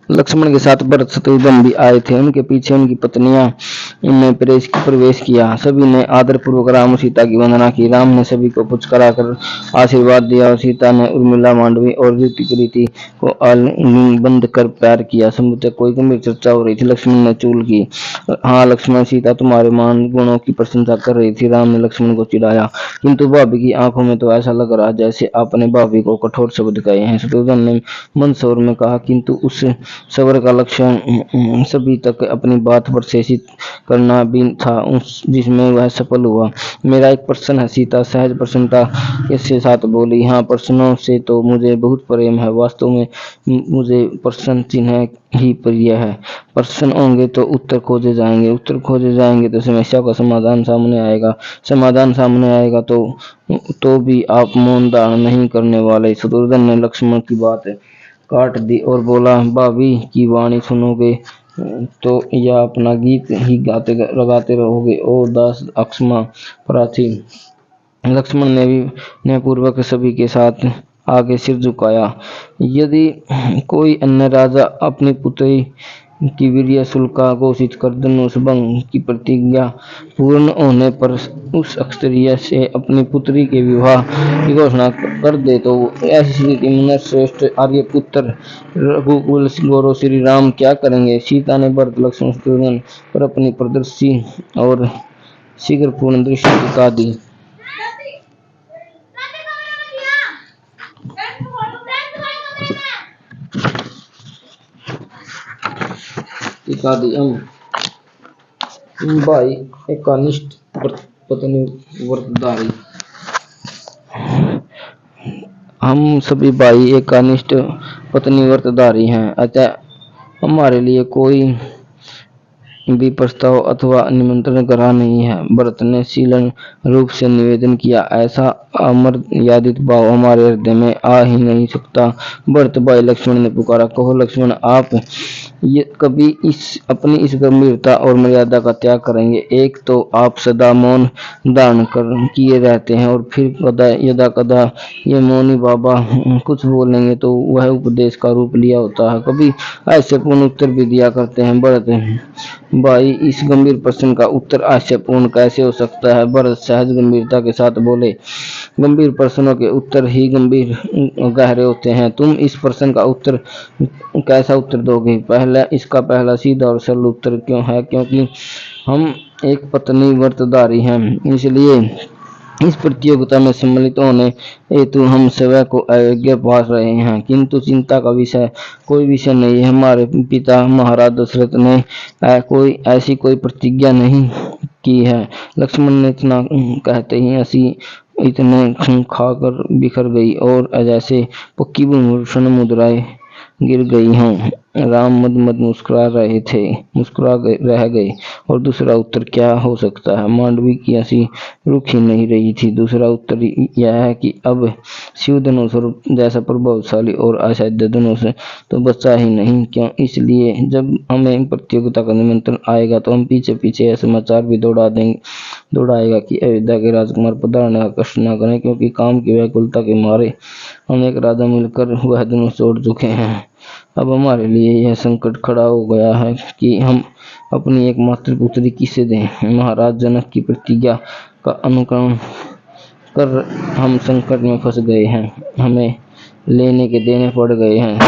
लक्ष्मण के साथ भरत शत्रुघ्न भी आए थे। उनके पीछे उनकी पत्नियां ने प्रवेश किया। सभी ने आदर पूर्वक राम और सीता की वंदना की। राम ने सभी को पुचकारा कर आशीर्वाद दिया और सीता ने उर्मिला, मांडवी और रीति को बंद कर प्यार किया। समुद्र कोई गंभीर चर्चा हो रही थी। लक्ष्मण ने चूल की। हाँ लक्ष्मण, सीता तुम्हारे मान गुणों की प्रशंसा कर रही थी। राम ने लक्ष्मण को चिढ़ाया, किंतु भाभी की आंखों में तो ऐसा लग रहा जैसे आपने भाभी को कठोर शब्द कहे हैं। शत्रुघ्न ने मंद स्वर में कहा, किंतु उस सबर का लक्ष्य सभी तक अपनी बात पर शेषित करना भी था, जिसमें वह सफल हुआ। मेरा एक प्रश्न है। सीता सहज प्रसन्नता के साथ बोली। हाँ, प्रश्नों से तो मुझे बहुत प्रेम है। वास्तव में मुझे प्रश्न चिन्ह ही प्रिय है। प्रश्न होंगे तो उत्तर खोजे जाएंगे, उत्तर खोजे जाएंगे तो समस्या का समाधान सामने आएगा, समाधान सामने आएगा तो भी आप मौन धारण नहीं करने वाले। शत्रुघ्न ने लक्ष्मण की बात काट दी और बोला, भाभी की वाणी सुनोगे तो या अपना गीत ही लगाते रहोगे। ओ दास अक्षमा प्राची। लक्ष्मण ने पूर्वक सभी के साथ आगे सिर झुकाया। यदि कोई अन्य राजा अपनी पुत्री की वीर्य शुल्का घोषित कर धनुष भंग की प्रतिज्ञा पूर्ण होने पर उस क्षत्रिय से अपनी पुत्री के विवाह की घोषणा कर दे तो ऐसी स्थिति में श्रेष्ठ आर्यपुत्र रघुकुल गौरव श्री राम क्या करेंगे। सीता ने भरत, लक्ष्मण, शत्रुघ्न पर अपनी प्रदर्शी और शीघ्रपूर्ण दृष्टि टिका दी। भाई एकनिष्ठ पत्नी व्रतधारी। हम सभी भाई एकनिष्ठ पत्नी व्रतधारी हैं, अतः हमारे लिए कोई भी प्रस्ताव अथवा निमंत्रण ग्रह नहीं है। भरत ने शीलन रूप से निवेदन किया, ऐसा अमर्यादित भाव हमारे हृदय में आ ही नहीं सकता। भरत भाई लक्ष्मण ने पुकारा, कहो लक्ष्मण, आप ये कभी अपनी इस गंभीरता और मर्यादा का त्याग करेंगे। एक तो आप सदा मौन धारण किए रहते हैं और फिर यदा कदा ये मौनी बाबा कुछ बोलेंगे तो वह उपदेश का रूप लिया होता है। कभी ऐसे पूर्ण उत्तर भी दिया करते हैं। भरत भाई, इस गंभीर प्रश्न का उत्तर आश्चर्यपूर्ण कैसे हो सकता है। भरत सहज गंभीरता के साथ बोले, गंभीर प्रश्नों के उत्तर ही गंभीर गहरे होते हैं। तुम इस प्रश्न का उत्तर कैसा उत्तर दोगे। इसका पहला सीधा और सरल उत्तर क्यों है, क्योंकि हम एक पत्नी व्रतधारी हैं, इसलिए इस प्रतियोगिता में सम्मिलित होने हेतु हम स्वयं को अयोग्य पा रहे हैं। किंतु चिंता का विषय कोई विषय नहीं है। हमारे पिता महाराज दशरथ ने कोई प्रतिज्ञा नहीं की है। लक्ष्मण ने इतना कहते ही हंसी इतने खाकर बिखर गई और जैसे पक्की भूमि मुद्राएं गिर गई हों। राम मद मुस्कुरा रह गए। और दूसरा उत्तर क्या हो सकता है। मांडवी की हंसी रुक ही नहीं रही थी। दूसरा उत्तर यह है कि अब शिव धनुष जैसा प्रभावशाली और असाध्य धनुष तो बचा ही नहीं। क्यों, इसलिए जब हमें प्रतियोगिता का निमंत्रण आएगा तो हम पीछे पीछे यह समाचार भी दौड़ाएगा कि अयोध्या के राजकुमार पधारने का कष्ट न करें, क्योंकि काम की व्याकुलता के मारे अनेक राजा मिलकर वह धनुष तोड़ चुके हैं। अब हमारे लिए यह संकट खड़ा हो गया है कि हम अपनी एकमात्र पुत्री किसे दें। महाराज जनक की प्रतिज्ञा का अनुकरण कर हम संकट में फंस गए हैं। हमें लेने के देने पड़ गए हैं।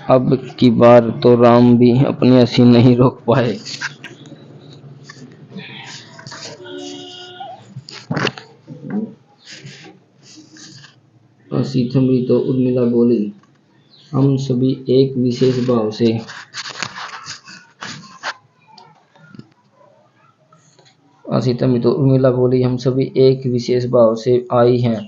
अब की बार तो राम भी अपनी हंसी नहीं रोक पाए। हंसी थमी तो उर्मिला बोली, हम सभी एक विशेष भाव से हम सभी एक विशेष भाव से आई हैं।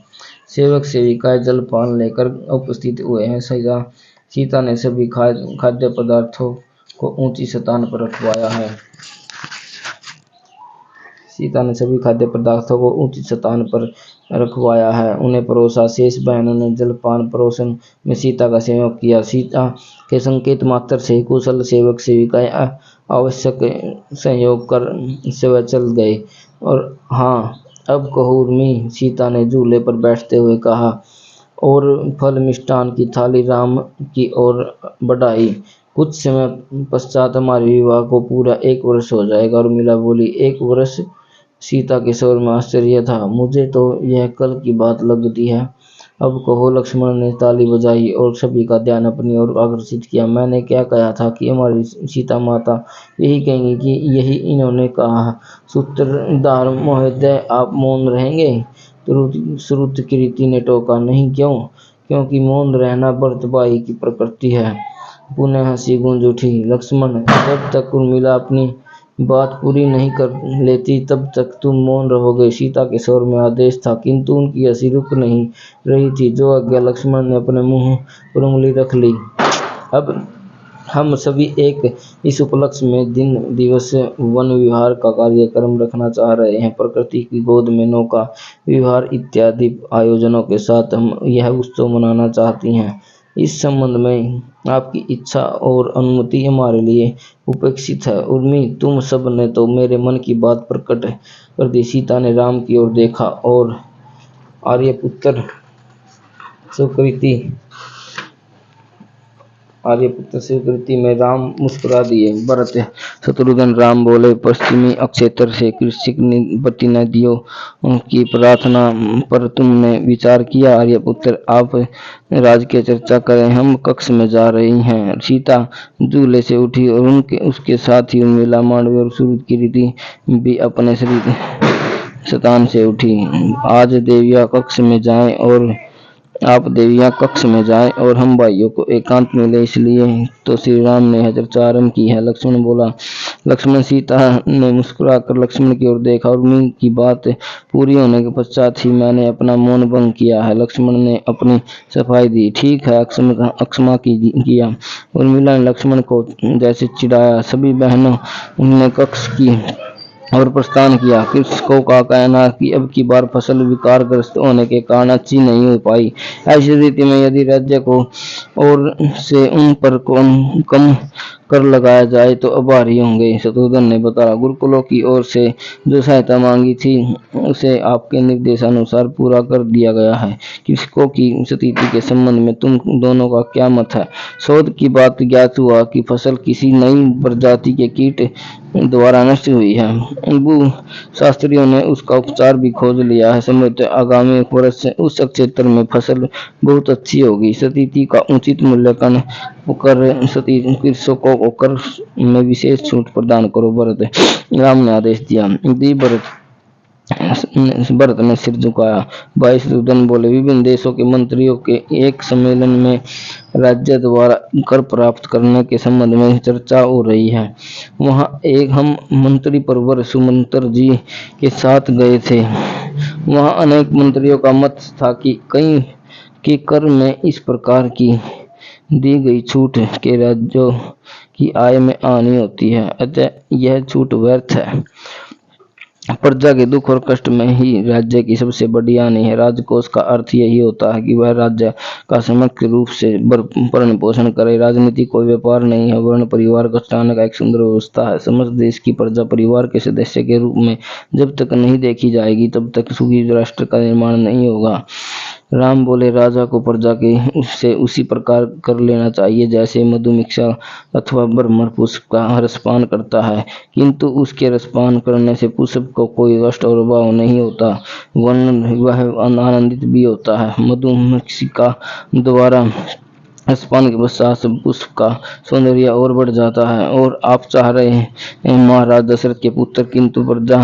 सेवक सेविकाएं जलपान लेकर उपस्थित हुए हैं। सीता ने सभी खाद्य पदार्थों को ऊंची स्थान पर रखवाया है। उन्हें परोसा। शेष बहनों ने जलपान परोसन में सीता का सहयोग किया। सीता के संकेत मात्र से कुशल सेवक सेविकाएं आवश्यक सहयोग कर सेवा चल गए। और हाँ, अब कहो उर्मी, सीता ने झूले पर बैठते हुए कहा, और फल मिष्टान की थाली राम की ओर बढ़ाई। कुछ समय पश्चात हमारे विवाह को पूरा 1 वर्ष हो जाएगा। उर्मिला बोली। 1 वर्ष? सीता के स्वर में आश्चर्य था। मुझे तो यह कल की बात लगती है। अब कहो। लक्ष्मण ने ताली बजाई और सभी का ध्यान अपनी ओर आकर्षित किया। मैंने क्या कहा था कि हमारी सीता माता यही कहेंगी कि यही इन्होंने कहा। सूत्रधार महोदय, आप मौन रहेंगे? श्रुतकीर्ति ने टोका। नहीं, क्यों? क्योंकि मौन रहना भरत भाई की प्रकृति है। पुनः हंसी गूंज उठी। लक्ष्मण, जब तक उर्मिला अपनी बात पूरी नहीं कर लेती तब तक तुम मौन रहोगे। सीता के स्वर में आदेश था, किंतु उनकी हंसी रुक नहीं रही थी। जो आज्ञा। लक्ष्मण ने अपने मुंह पर उंगली रख ली। अब हम सभी एक इस उपलक्ष्य में दिन दिवस वन विहार का कार्यक्रम रखना चाह रहे हैं। प्रकृति की गोद में नौका विहार इत्यादि आयोजनों के साथ हम यह उत्सव मनाना चाहती हैं। इस संबंध में आपकी इच्छा और अनुमति हमारे लिए उपेक्षित है। उर्मी, तुम सब ने तो मेरे मन की बात प्रकट कर दी। सीता ने राम की ओर देखा और आर्यपुत्र स्वीकृति में राम मुस्कुरा दिए। भरत शत्रुघ्न राम बोले। पश्चिमी अक्षेत्र से कृषिक प्रतिनिधियों की प्रार्थना पर तुमने विचार किया? आर्यपुत्र, आप राज की चर्चा करें, हम कक्ष में जा रही हैं। सीता झूले से उठी और उसके साथ ही उर्मिला, मांडवी और श्रुतकीर्ति भी अपने स्थान से उठी। आज देवियां कक्ष में जाएं और हम भाइयों को एकांत मिले, इसलिए तो श्री राम ने यह चर्चा आरंभ की है। लक्ष्मण बोला। लक्ष्मण। सीता ने मुस्कुराकर लक्ष्मण की ओर देखा। उर्मी की बात पूरी होने के पश्चात ही मैंने अपना मौन भंग किया है। लक्ष्मण ने अपनी सफाई दी। ठीक है, अक्षमा किया। उर्मिला ने लक्ष्मण को जैसे चिढ़ाया। सभी बहनों ने कक्ष की और प्रस्थान किया। कृषकों का कहना कि अब की बार फसल विकारग्रस्त होने के कारण अच्छी नहीं हो पाई। ऐसी स्थिति में यदि राज्य को और से उन पर कम कर लगाया जाए तो आभारी होंगे। शत्रुघ्न ने बताया। गुरुकुलों की ओर से जो सहायता मांगी थी उसे आपके निर्देशानुसार पूरा कर दिया गया है। कृषकों की स्थिति के संबंध में तुम दोनों का क्या मत है? शोध की बात ज्ञात हुआ कि फसल किसी नई प्रजाति के कीट द्वारा नष्ट हुई है। भू शास्त्रियों ने उसका उपचार भी खोज लिया है। संभवतः आगामी वर्ष से उस क्षेत्र में फसल बहुत अच्छी होगी। स्थिति का उचित मूल्यांकन कर कृषकों को कर में विशेष छूट प्रदान करो। भरत राम ने आदेश दिया। भरत ने सिर झुकाया। भाई शत्रुघ्न बोले। विभिन्न देशों के मंत्रियों के एक सम्मेलन में राज्य द्वारा कर प्राप्त करने के संबंध में चर्चा हो रही है। वहां एक हम मंत्री परवर सुमंत्र जी के साथ गए थे। वहां अनेक मंत्रियों का मत था कि कई के कर में इस प्रकार की दी गई छूट के राज्यों की आय में हानि होती है, अतः यह छूट व्यर्थ है। प्रजा के दुख और कष्ट में ही राज्य की सबसे बड़ी हानि है। राजकोष का अर्थ यही होता है कि वह राज्य का समग्र रूप से भरण पोषण करे। राजनीति कोई व्यापार नहीं है। वर्ण परिवार का चलाने का एक सुंदर व्यवस्था है। समस्त देश की प्रजा परिवार के सदस्य के रूप में जब तक नहीं देखी जाएगी तब तक सुखी राष्ट्र का निर्माण नहीं होगा। राम बोले। राजा को प्रजा के उससे उसी प्रकार कर लेना चाहिए जैसे मधुमक्खी अथवा भ्रमर पुष्प का रसपान करता है, किंतु उसके रसपान करने से पुष्प को कोई कष्ट और अभाव नहीं होता, वह आनंदित भी होता है। मधुमक्खी का द्वारा रसपान के पश्चात पुष्प का सौंदर्य और बढ़ जाता है। और आप चाह रहे हैं महाराज दशरथ के पुत्र, किंतु प्रजा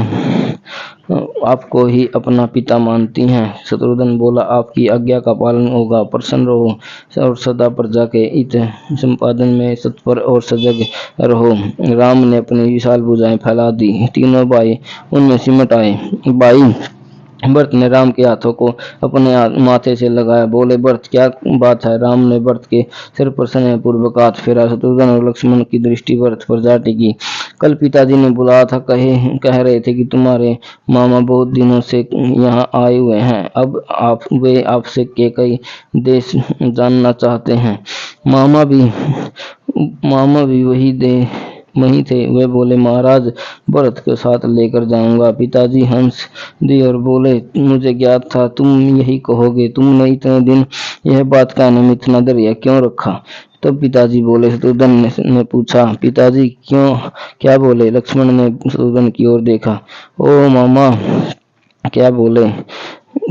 आपको ही अपना पिता मानती हैं। शत्रुघ्न बोला। आपकी आज्ञा का पालन होगा। प्रसन्न रहो और सदा प्रजा के हित संपादन में तत्पर और सजग रहो। राम ने अपनी विशाल भुजाएं फैला दी। तीनों भाई उनमें सिमट आए। भाई भरत ने राम के हाथों को अपने माथे से लगाया। बोले। भरत, क्या बात है? राम ने भरत के सिर पर स्नेहपूर्वक हाथ फेरा। शत्रुघ्न और लक्ष्मण की दृष्टि भरत पर जा टिकी। कल पिताजी ने बुलाया था, कह रहे थे कि तुम्हारे मामा बहुत दिनों से यहाँ आए हुए हैं। अब वे आपसे के कई देश जानना चाहते हैं। मामा भी वही वहीं थे। वे बोले, महाराज, भरत के साथ लेकर जाऊंगा। पिताजी हंस दिए और बोले, मुझे ज्ञात था तुम यही कहोगे। तुमने इतने दिन यह बात कहने में इतना दरिया क्यों रखा? तब पिताजी बोले। शत्रुघ्न ने पूछा, पिताजी क्यों, क्या बोले? लक्ष्मण ने शत्रुघ्न की ओर देखा। ओ मामा, क्या बोले?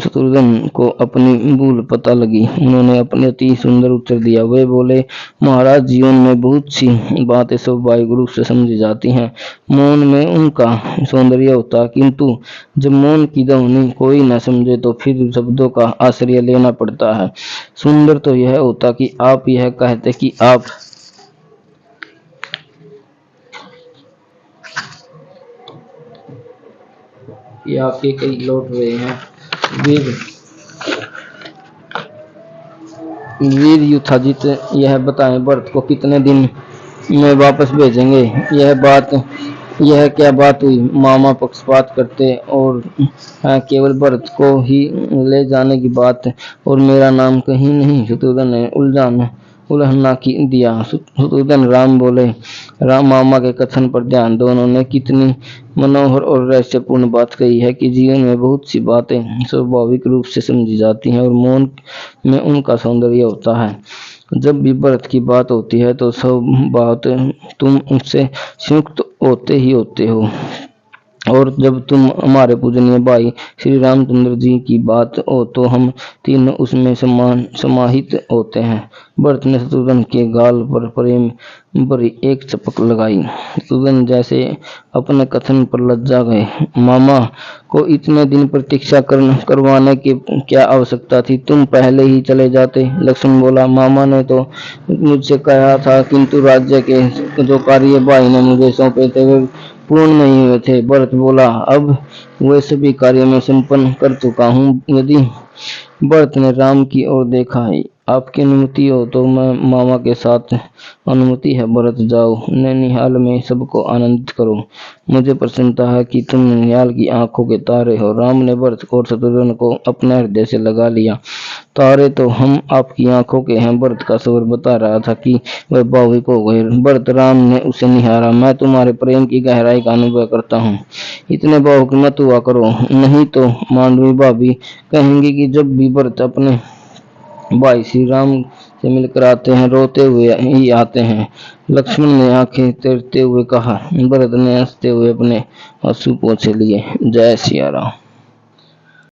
शत्रुघ्न को अपनी भूल पता लगी। उन्होंने अपने अति सुंदर उत्तर दिया। वे बोले, महाराज, जीवन में बहुत सी बातें स्वाभाविक रूप से समझी जाती हैं। मौन में उनका सौंदर्य होता, किंतु जब मौन की ध्वनि कोई न समझे तो फिर शब्दों का आश्रय लेना पड़ता है। सुंदर तो यह होता कि आप यह कहते कि आपके कई लौट रहे हैं। वीर वीर युधाजित, यह बताएं, भरत को कितने दिन में वापस भेजेंगे? यह क्या बात हुई? मामा पक्षपात करते और केवल भरत को ही ले जाने की बात, और मेरा नाम कहीं नहीं। शत्रुघ्न ने उल्हना दिया। शत्रुघ्न राम बोले, राम मामा के कथन पर ध्यान दो। उन्होंने कितनी मनोहर और रहस्यपूर्ण बात कही है कि जीवन में बहुत सी बातें स्वाभाविक रूप से समझी जाती हैं और मौन में उनका सौंदर्य होता है। जब भी भरत की बात होती है तो सब बात तुम उससे संयुक्त होते ही होते हो, और जब तुम हमारे पूजनीय भाई श्री रामचंद्र जी की बात हो तो हम तीनों उसमें समाहित होते हैं। भरत ने शत्रुघ्न के गाल पर प्रेम भरी एक चपक लगाई। शत्रुघ्न जैसे अपने कथन पर लज्जा गए। मामा को इतने दिन प्रतीक्षा करवाने की क्या आवश्यकता थी? तुम पहले ही चले जाते। लक्ष्मण बोला, मामा ने तो मुझसे कहा था, किंतु राज्य के जो कार्य भाई ने मुझे सौंपे थे वे पूर्ण नहीं हुए थे। भरत बोला, अब वे सभी कार्य मैं संपन्न कर चुका हूँ। यदि भरत ने राम की ओर देखा, आपकी अनुमति हो तो मैं मामा के साथ। अनुमति है भरत, जाओ, नैनीहाल में सबको आनंदित करो। मुझे प्रसन्नता है कि तुम नैनीहाल की आंखों के तारे हो। राम ने भरत को और शत्रुघ्न को अपने हृदय से लगा लिया। तारे तो हम आपकी आंखों के हैं। भरत का स्वर बता रहा था कि वह भावुक हो गए। भरत राम ने उसे निहारा। मैं तुम्हारे प्रेम की गहराई का अनुभव करता हूँ। इतने भावुक मत हुआ करो, नहीं तो मांडवी भाभी कहेंगी कि जब भी भरत अपने भाई श्री राम से मिलकर आते हैं रोते हुए ही आते हैं। लक्ष्मण ने आंखें तैरते हुए कहा। भरत ने हंसते हुए अपने आंसू पोंछ लिए। जय सिया राम।